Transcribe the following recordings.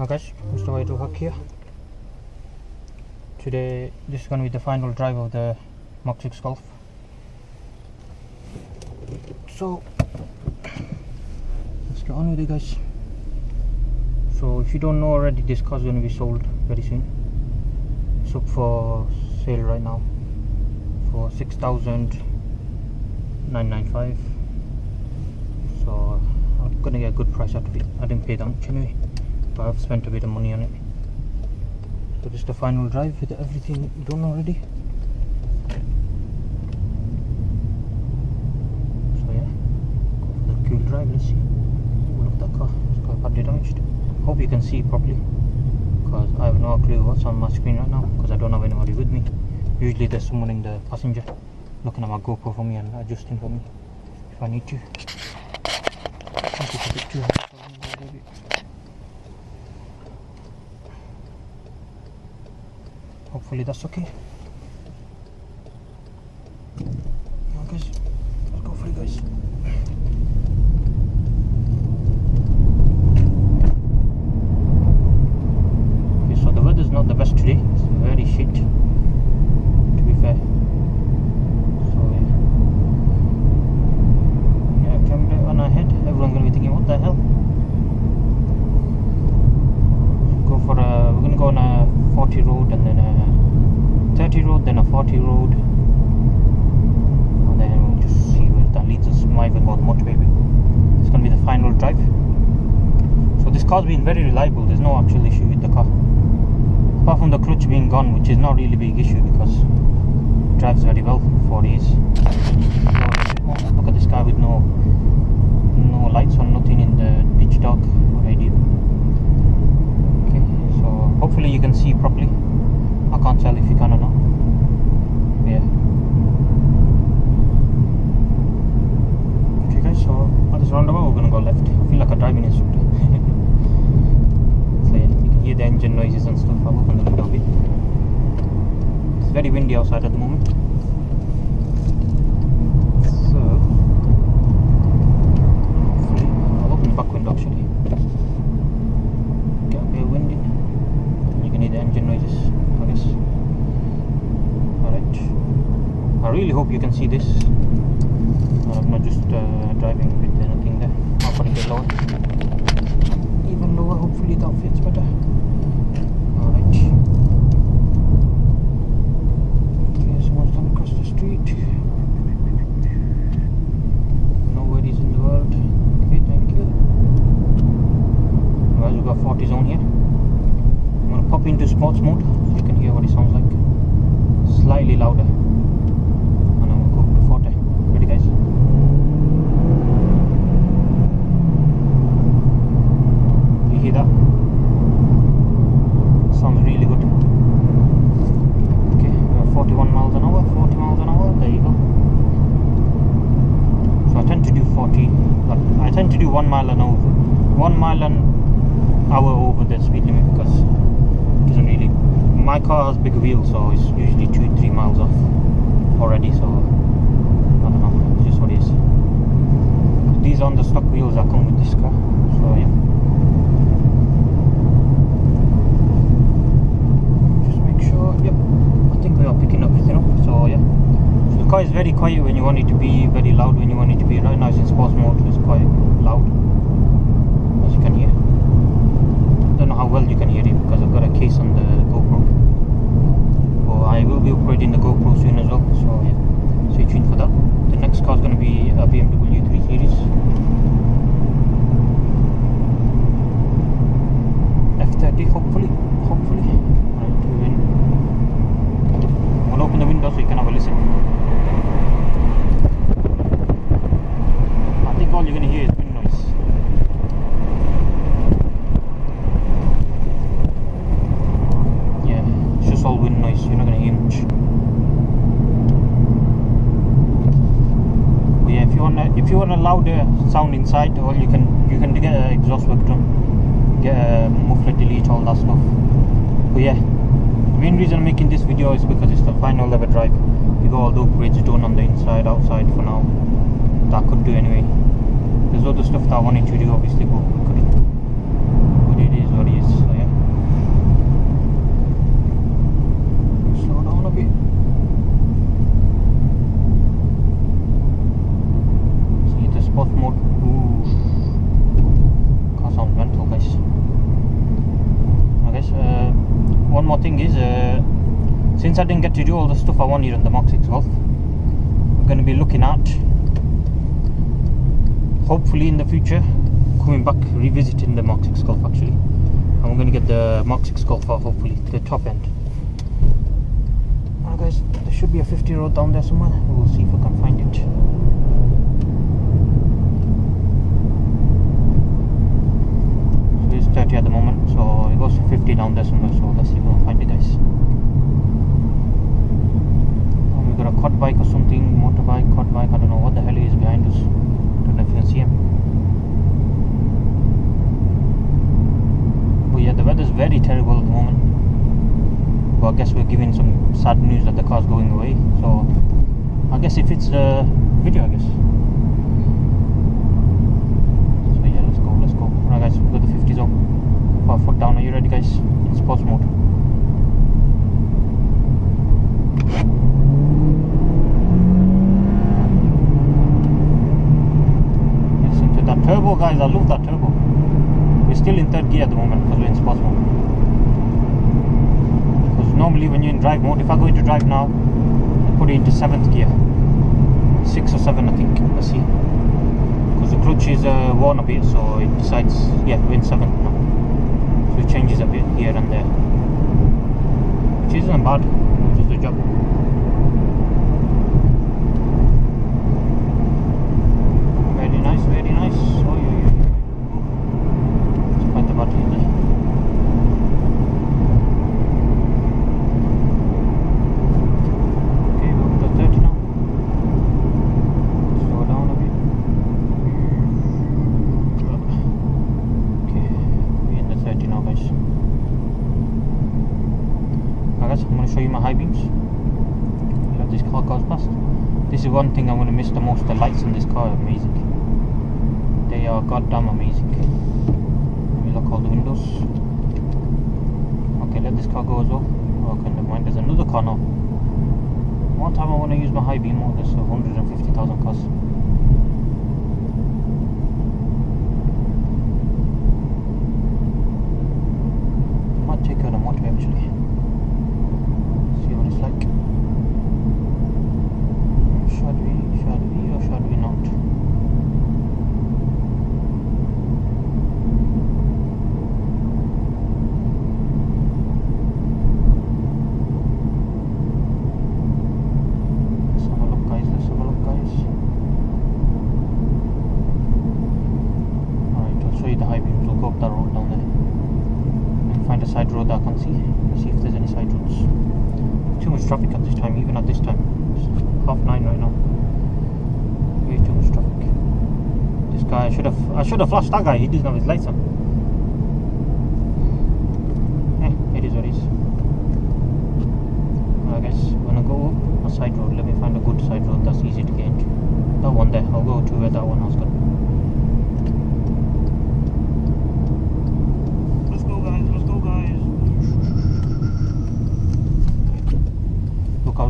Hi guys, MrWaheedulHaque here. Today this is going to be the final drive of the MK6 Golf. So let's get on with it, guys. So if you don't know already, this car is going to be sold very soon. It's up for sale right now for 6,995. So I'm going to get a good price out of it. I didn't pay that much anyway, but I've spent a bit of money on it. So just a final drive with everything done already. So yeah, go for the cool drive. Let's see. Oh, look at that car, it's got badly damaged. Hope you can see properly, because I have no clue what's on my screen right now, because I don't have anybody with me. Usually there's someone in the passenger looking at my GoPro for me and adjusting for me if I need to. I think it's a bit too high for me, maybe. Hopefully that's okay. Now guys, let's go for it, guys. Okay, so the weather's not the best today. It's very shit, to be fair. So yeah, camera on our head. Everyone's gonna be thinking, what the hell? We're gonna go on a 40 road and then a 30 road, then a 40 road, and then we'll just see where that leads us. Might even go on the motorway. It's gonna be the final drive. So this car's been very reliable. There's no actual issue with the car, apart from the clutch being gone, which is not really a big issue because it drives very well for these. So look at this guy with no lights on, nothing in the pitch dark radio. Hopefully you can see properly. I can't tell if you can or not. Yeah. Okay guys, so at this roundabout we're gonna go left. I feel like a driving instructor. So yeah, you can hear the engine noises and stuff. I'll open the window a bit. It's very windy outside at the moment. So hopefully I'll open the back window actually. Get a bit of wind in. The engine noises, I guess. Alright, I really hope you can see this. I'm not just driving with anything there. I'll put it a bit lower, even lower. Hopefully that fits better. Alright, okay, someone's come across the street. No worries in the world. Okay, thank you. Well, we've got 40 zone here. I'm going to pop into sports mode so you can hear what it sounds like. Slightly louder. And then we'll go to 40. Ready guys? You hear that? Sounds really good. Okay, we're at 41 miles an hour, 40 miles an hour, there you go. So I tend to do 40, but I tend to do 1 mile an hour. 1 mile an hour over the speed limit because doesn't really, my car has big wheels, so it's usually 2-3 miles off already, so I don't know, it's just what it is. These are the stock wheels that come with this car, so yeah. Just make sure, yep, I think we are picking up everything up, so yeah. So the car is very quiet when you want it to be, very loud when you want it to be. Right now it's in sports mode, so it's quite loud, as you can hear. I don't know how well you can hear it because I've got a case on the GoPro, but I will be upgrading the GoPro soon as well, so yeah, stay tuned for that. The next car is going to be a BMW 3 Series F30, hopefully. Right, we're in. I'm going to open the window so you can have a listen. I think all you're going to hear is wind noise. All wind noise, you're not going to hear much. But yeah, if you want a louder sound inside, or you can get an exhaust work done, get a muffler delete, all that stuff. But yeah, the main reason I'm making this video is because it's the final ever drive. We got all the upgrades done on the inside, outside for now. That I could do anyway. There's other stuff that I wanted to do obviously, but I couldn't. But it is what it is. So, one more thing is, since I didn't get to do all the stuff I wanted on the MK6 Golf, I'm going to be looking at, hopefully in the future, coming back, revisiting the MK6 Golf actually. And we're going to get the MK6 Golf R, hopefully, to the top end. Alright guys, there should be a 50 road down there somewhere. We'll see if we can find it. So it's 30 at the moment, so it goes to 50 down there somewhere, so let's see if we can find it, guys. And we got a quad bike or something, motorbike, quad bike, I don't know what the hell it is behind us. Don't know if you can see him. But yeah, the weather's very terrible at the moment. But I guess we're giving some sad news that the car's going away. So I guess it fits the video, I guess. So yeah, let's go. Alright guys, we've got the 50 zone. Put our foot down. Are you ready guys? In sports mode. Listen to that turbo guys, I love that turbo. We're still in third gear at the moment because we're in sports mode. Because normally when you're in drive mode, if I go into drive now, I put it into 7th gear. 6 or 7 I think, let's see. Because the clutch is worn a bit, so it decides, yeah, we're in 7th now. So it changes a bit here and there. Which isn't bad, it does the job. Very nice, very nice. Oh, yeah. The battery in there. Okay, we're up to 30 now. Slow down a bit. Okay, we're in the 30 now guys. Alright guys, I'm going to show you my high beams. As this car goes past. This is one thing I'm going to miss the most. The lights in this car are amazing. They are goddamn amazing. Lock all the windows. Okay, let this car go as well. Okay, never mind, there's another car now. One time I want to use my high beam mode, there's 150,000 cars. I might take out a motor actually. See what it's like. Should we or should we not? Side road I can see. Let's see if there's any side roads. Too much traffic at this time, even at this time. It's 9:30 right now. Way too much traffic. This guy, I should have flashed that guy. He doesn't have his lights on. It is what it is. I guess we're gonna go up a side road. Let me find a good side road that's easy to get into. That one there. I'll go to where that one was gone.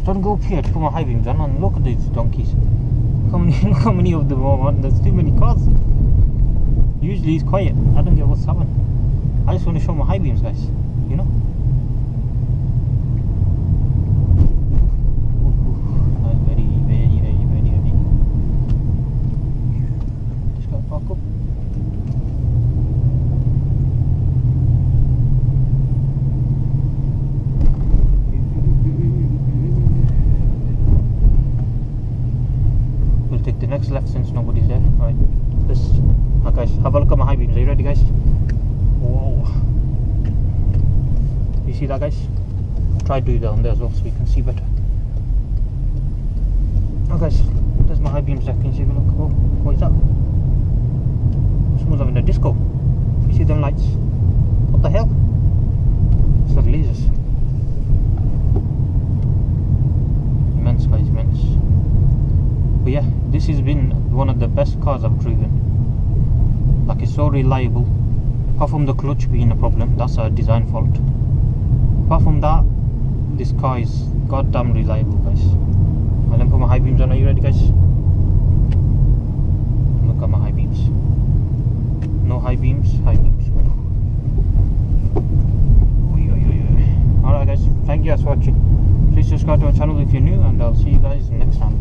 Don't go up here to put my high beams on, and look at these donkeys. Look how many of them are on. There's too many cars. Usually it's quiet. I don't get what's happening. I just want to show my high beams, guys. You know? That's very heavy. Just got to park up. Take the next left since nobody's there. Alright, guys, have a look at my high beams. Are you ready, guys? Whoa. You see that, guys? Try to do that on there as well so you can see better. Oh guys, there's my high beams there. Can you see? Look. Oh, what is that? Someone's having a disco. You see them lights? What the hell? It's like lasers. Immense, guys, immense. But yeah, this has been one of the best cars I've driven. Like, it's so reliable. Apart from the clutch being a problem, that's a design fault. Apart from that, this car is goddamn reliable, guys. I'll then put my high beams on. Are you ready, guys? Look at my high beams. No high beams, high beams. thank you guys for watching. Please subscribe to my channel if you're new, and I'll see you guys next time. Good.